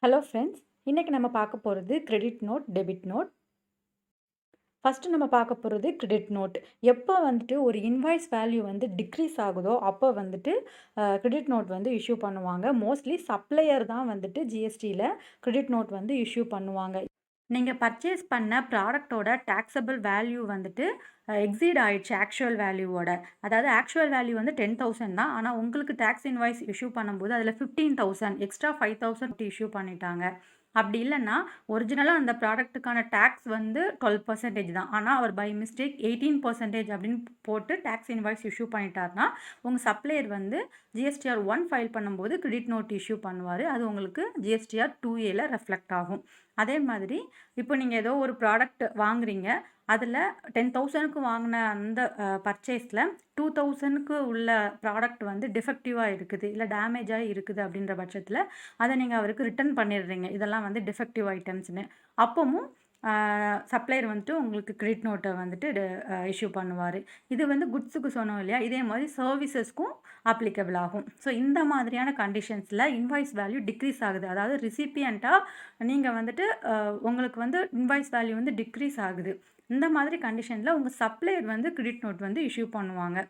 Hello friends, இன்றைக்கி நம்ம பார்க்க போகிறது credit note, debit note. First நம்ம பார்க்க போகிறது கிரெடிட் நோட். எப்போ வந்துட்டு ஒரு இன்வாய்ஸ் வேல்யூ வந்து டிக்ரீஸ் ஆகுதோ அப்போ வந்துட்டு கிரெடிட் நோட் வந்து இஷ்யூ பண்ணுவாங்க. மோஸ்ட்லி சப்ளையர் தான் வந்துட்டு ஜிஎஸ்டியில் கிரெடிட் நோட் வந்து இஷ்யூ பண்ணுவாங்க. நீங்கள் பர்ச்சேஸ் பண்ண ப்ராடக்ட்டோட டாக்ஸபிள் வேல்யூ வந்துட்டு எக்ஸீட் ஆயிடுச்சு ஆக்சுவல் வேல்யூவோட. அதாவது ஆக்சுவல் வேல்யூ வந்து 10,000 தான். ஆனால் உங்களுக்கு டேக்ஸ் இன்வாய்ஸ் இஷ்யூ பண்ணும்போது அதில் 15,000 எக்ஸ்ட்ரா 5,000 இஷ்யூ பண்ணிட்டாங்க. அப்படி இல்லைன்னா ஒரிஜினலாக அந்த ப்ராடக்ட்டுக்கான டேக்ஸ் வந்து 12% தான். ஆனால் அவர் பை மிஸ்டேக் 18% அப்படின்னு போட்டு டேக்ஸ் இன்வாய்ஸ் இஷ்யூ பண்ணிட்டாருன்னா உங்கள் சப்ளையர் வந்து ஜிஎஸ்டிஆர் 1 ஃபைல் பண்ணும்போது கிரெடிட் நோட் இஷ்யூ பண்ணுவார். அது உங்களுக்கு ஜிஎஸ்டிஆர் 2A ரெஃப்ளெக்ட் ஆகும். அதே மாதிரி இப்போ நீங்கள் ஏதோ ஒரு ப்ராடக்ட் வாங்குறீங்க, அதில் 10,000க்கு வாங்கின அந்த பர்ச்சேஸில் 2,000க்கு உள்ள ப்ராடக்ட் வந்து டிஃபெக்டிவாக இருக்குது, இல்லை டேமேஜாக இருக்குது அப்படின்ற பட்சத்தில் அதை நீங்கள் அவருக்கு ரிட்டர்ன் பண்ணிடுறீங்க. இதெல்லாம் வந்து டிஃபெக்டிவ் ஐட்டம்ஸ்னு. அப்போவும் சப்ளையர் வந்துட்டு உங்களுக்கு கிரெடிட் நோட்டை வந்துட்டு இஷ்யூ பண்ணுவார். இது வந்து குட்ஸுக்கு சொன்னோம் இல்லையா, இதே மாதிரி சர்வீசஸ்க்கும் அப்ளிகபிள் ஆகும். ஸோ இந்த மாதிரியான கண்டிஷன்ஸில் இன்வாய்ஸ் வேல்யூ டிக்ரீஸ் ஆகுது. அதாவது ரிசிபியண்ட்டாக நீங்கள் வந்துட்டு உங்களுக்கு வந்து இன்வாய்ஸ் வேல்யூ வந்து டிக்ரீஸ் ஆகுது. இந்த மாதிரி கண்டிஷனில் உங்கள் சப்ளையர் வந்து கிரெடிட் நோட் வந்து இஷ்யூ பண்ணுவாங்க.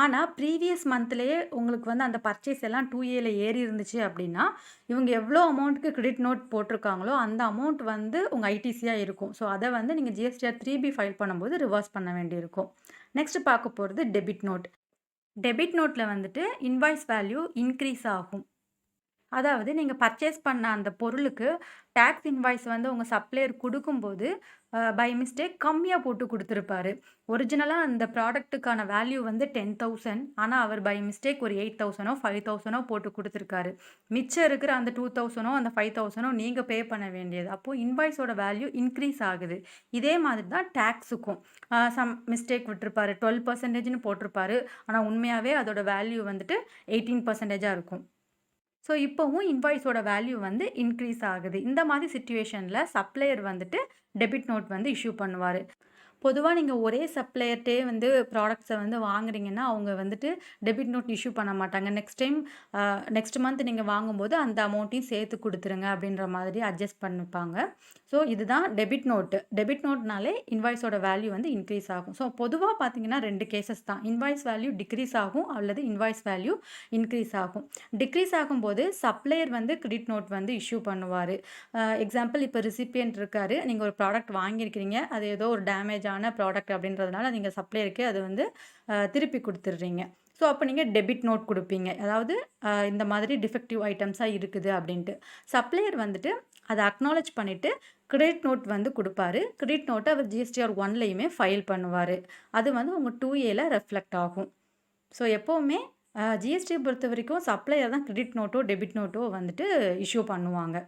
ஆனால் ப்ரீவியஸ் மந்த்லேயே உங்களுக்கு வந்து அந்த பர்ச்சேஸ் எல்லாம் 2Aல ஏறி இருந்துச்சு அப்படின்னா இவங்க எவ்வளோ அமௌண்ட்டுக்கு கிரெடிட் நோட் போட்டிருக்காங்களோ அந்த அமௌண்ட் வந்து உங்கள் ஐடிசியாக இருக்கும். ஸோ அதை வந்து நீங்கள் ஜிஎஸ்டிஆர் 3B ஃபைல் பண்ணும்போது ரிவர்ஸ் பண்ண வேண்டியிருக்கும். நெக்ஸ்ட் பார்க்க போகிறது டெபிட் நோட். டெபிட் நோட்டில் வந்துட்டு இன்வாய்ஸ் வேல்யூ இன்க்ரீஸ் ஆகும். அதாவது நீங்கள் பர்ச்சேஸ் பண்ண அந்த பொருளுக்கு டேக்ஸ் இன்வாய்ஸ் வந்து உங்கள் சப்ளையர் கொடுக்கும்போது பை மிஸ்டேக் கம்மியாக போட்டு கொடுத்துருப்பாரு. ஒரிஜினலாக அந்த ப்ராடக்ட்டுக்கான வேல்யூ வந்து 10,000, ஆனால் அவர் பை மிஸ்டேக் ஒரு 8,000 5,000 போட்டு கொடுத்துருக்காரு. மிச்சம் இருக்கிற அந்த 2,000 அந்த 5,000 நீங்கள் பே பண்ண வேண்டியது. அப்போது இன்வாய்ஸோட வேல்யூ இன்க்ரீஸ் ஆகுது. இதே மாதிரி தான் டேக்ஸுக்கும் சம் மிஸ்டேக் விட்டுருப்பாரு, 12%ன்னு போட்டிருப்பாரு. ஆனால் உண்மையாகவே அதோட வேல்யூ வந்துட்டு 18%ஆக இருக்கும். ஸோ இப்போவும் இன்வாய்ஸோட வேல்யூ வந்து இன்க்ரீஸ் ஆகுது. இந்த மாதிரி சிச்சுவேஷனில் சப்ளையர் வந்துட்டு டெபிட் நோட் வந்து இஷ்யூ பண்ணுவார். பொதுவாக நீங்கள் ஒரே சப்ளையர்ட்டே வந்து ப்ராடக்ட்ஸை வந்து வாங்குறீங்கன்னா அவங்க வந்துட்டு டெபிட் நோட் இஷ்யூ பண்ண மாட்டாங்க. நெக்ஸ்ட் மந்த் நீங்கள் வாங்கும்போது அந்த அமௌண்ட்டையும் சேர்த்து கொடுத்துருங்க அப்படின்ற மாதிரி அட்ஜஸ்ட் பண்ணிப்பாங்க. ஸோ இதுதான் டெபிட் நோட்டு. டெபிட் நோட்னாலே இன்வாய்ஸோட வேல்யூ வந்து இன்க்ரீஸ் ஆகும். ஸோ பொதுவாக பார்த்தீங்கன்னா 2 கேசஸ் தான். இன்வாய்ஸ் வேல்யூ டிக்ரீஸ் ஆகும் அல்லது இன்வாய்ஸ் வேல்யூ இன்க்ரீஸ் ஆகும். டிக்ரீஸ் ஆகும்போது சப்ளையர் வந்து கிரெடிட் நோட் வந்து இஷ்யூ பண்ணுவார். எக்ஸாம்பிள், இப்போ ரிசிபியன்ட் இருக்காரு, நீங்கள் ஒரு ப்ராடக்ட் வாங்கியிருக்கிறீங்க, அது ஏதோ ஒரு டேமேஜான ப்ராடக்ட் அப்படின்றதுனால நீங்கள் சப்ளையருக்கு அது வந்து திருப்பி கொடுத்துட்றீங்க. ஸோ அப்போ நீங்கள் டெபிட் நோட் கொடுப்பீங்க. அதாவது இந்த மாதிரி டிஃபெக்டிவ் ஐட்டம்ஸாக இருக்குது அப்படின்ட்டு. சப்ளையர் வந்துட்டு அதை அக்னாலேஜ் பண்ணிவிட்டு கிரெடிட் நோட் வந்து கொடுப்பாரு. கிரெடிட் நோட்டை அவர் ஜிஎஸ்டிஆர் 1லையுமே ஃபைல் பண்ணுவார். அது வந்து உங்கள் 2Aல ரெஃப்ளெக்ட் ஆகும். ஸோ எப்போவுமே ஜிஎஸ்டியை பொறுத்த வரைக்கும் சப்ளையர் தான் கிரெடிட் நோட்டோ டெபிட் நோட்டோ வந்துட்டு இஷ்யூ பண்ணுவாங்க.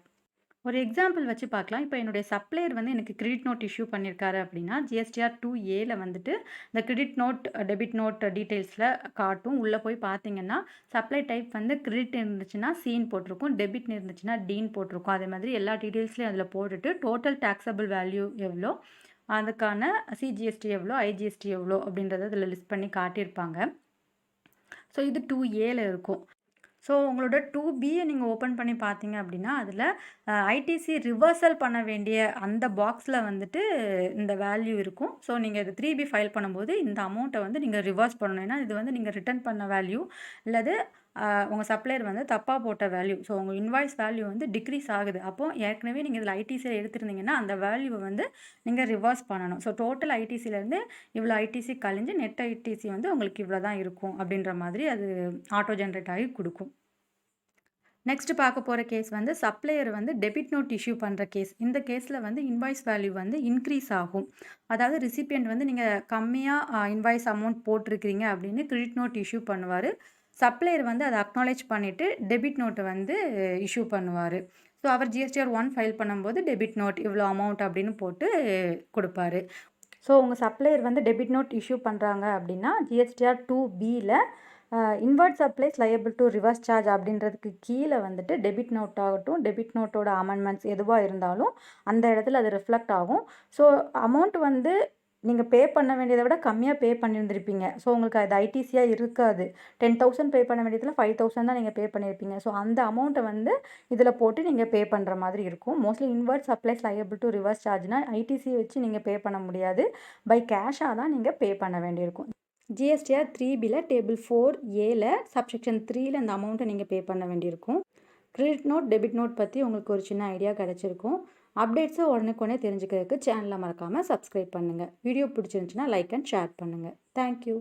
ஒரு எக்ஸாம்பிள் வச்சு பார்க்கலாம். இப்போ என்னுடைய சப்ளையர் வந்து எனக்கு கிரெடிட் நோட் இஷ்யூ பண்ணியிருக்காரு அப்படின்னா ஜிஎஸ்டிஆர் 2Aல வந்துட்டு இந்த கிரெடிட் நோட் டெபிட் நோட் டீட்டெயில்ஸில் காட்டும். உள்ளே போய் பார்த்தீங்கன்னா சப்ளை டைப் வந்து கிரெடிட் இருந்துச்சுன்னா சீன் போட்டிருக்கும், டெபிட் இருந்துச்சுன்னா டீன் போட்டிருக்கும். அதே மாதிரி எல்லா டீட்டெயில்ஸ்லையும் அதில் போட்டுட்டு டோட்டல் டேக்ஸபிள் வேல்யூ எவ்வளோ, அதுக்கான சிஜிஎஸ்டி எவ்வளோ, ஐஜிஎஸ்டி எவ்வளோ அப்படின்றத அதில் லிஸ்ட் பண்ணி காட்டியிருப்பாங்க. ஸோ இது 2Aல இருக்கும். ஸோ உங்களோட 2Bயை நீங்கள் ஓப்பன் பண்ணி பார்த்தீங்க அப்படின்னா அதில் ஐடிசி ரிவர்சல் பண்ண வேண்டிய அந்த பாக்ஸில் வந்துட்டு இந்த வேல்யூ இருக்கும். ஸோ நீங்கள் இது 3B ஃபைல் பண்ணும்போது இந்த அமௌண்ட்டை வந்து நீங்கள் ரிவர்ஸ் பண்ணணும். ஏன்னா இது வந்து நீங்கள் ரிட்டர்ன் பண்ண வேல்யூ இல்லது உங்கள் சப்ளையர் வந்து தப்பாக போட்ட வேல்யூ. ஸோ உங்கள் இன்வாய்ஸ் வேல்யூ வந்து டிக்ரீஸ் ஆகுது. அப்போது ஏற்கனவே நீங்கள் இதில் ஐடிசியில் எடுத்துருந்தீங்கன்னா அந்த வேல்யூவை வந்து நீங்கள் ரிவர்ஸ் பண்ணணும். ஸோ டோட்டல் ஐடிசியிலேருந்து இவ்வளோ ஐடிசி கழிஞ்சு நெட் ஐடிசி வந்து உங்களுக்கு இவ்வளோ தான் இருக்கும் அப்படின்ற மாதிரி அது ஆட்டோ ஜென்ரேட் ஆகி கொடுக்கும். நெக்ஸ்ட் பார்க்க போகிற கேஸ் வந்து சப்ளையர் வந்து டெபிட் நோட் இஷ்யூ பண்ணுற கேஸ். இந்த கேஸில் வந்து இன்வாய்ஸ் வேல்யூ வந்து இன்க்ரீஸ் ஆகும். அதாவது ரிசிபியன்ட் வந்து நீங்கள் கம்மியாக இன்வாய்ஸ் அமௌண்ட் போட்டிருக்கிறீங்க அப்படின்னு கிரெடிட் நோட் இஷ்யூ பண்ணுவார். சப்ளையர் வந்து அதை அக்னாலேஜ் பண்ணிவிட்டு டெபிட் நோட்டை வந்து இஷ்யூ பண்ணுவார். ஸோ அவர் ஜிஎஸ்டிஆர் 1 ஃபைல் பண்ணும்போது டெபிட் நோட் இவ்வளோ அமௌண்ட் அப்படின்னு போட்டு கொடுப்பாரு. ஸோ உங்கள் சப்ளையர் வந்து டெபிட் நோட் இஷ்யூ பண்ணுறாங்க அப்படின்னா ஜிஎஸ்டிஆர் 2Bயில் inward supplies liable to reverse charge அப்படின்றதுக்கு கீழே வந்துட்டு டெபிட் நோட் ஆகட்டும், டெபிட் நோட்டோட அமெண்ட்மெண்ட்ஸ் எதுவாக இருந்தாலும் அந்த இடத்துல அது ரிஃப்ளெக்ட் ஆகும். ஸோ அமௌண்ட் வந்து நீங்கள் பே பண்ண வேண்டியதை விட கம்மியாக பே பண்ணியிருந்திருப்பீங்க. ஸோ உங்களுக்கு அது ஐடிசியாக இருக்காது. 10,000 பே பண்ண வேண்டியதில் 5,000 தான் நீங்கள் பே பண்ணியிருப்பீங்க. ஸோ அந்த அமௌண்ட்டை வந்து இதில் போட்டு நீங்கள் பே பண்ணுற மாதிரி இருக்கும். Mostly inward supplies liable to reverse சார்ஜ்னா ஐடிசி வச்சு நீங்கள் பே பண்ண முடியாது. பை கேஷாக தான் நீங்கள் பே பண்ண வேண்டியிருக்கும். ஜிஎஸ்டிஆர் 3பியில் டேபிள் 4ஏல சப்செக்ஷன் 3ல அந்த அமௌண்ட்டை நீங்கள் பே பண்ண வேண்டியிருக்கும். கிரெடிட் நோட் டெபிட் நோட் பற்றி உங்களுக்கு ஒரு சின்ன ஐடியா கிடச்சிருக்கும். அப்டேட்ஸை உடனுக்குடனே தெரிஞ்சுக்கிறதுக்கு சேனலை மறக்காமல் சப்ஸ்கிரைப் பண்ணுங்கள். வீடியோ பிடிச்சிருந்துச்சுன்னா லைக் அண்ட் ஷேர் பண்ணுங்கள். தேங்க்யூ.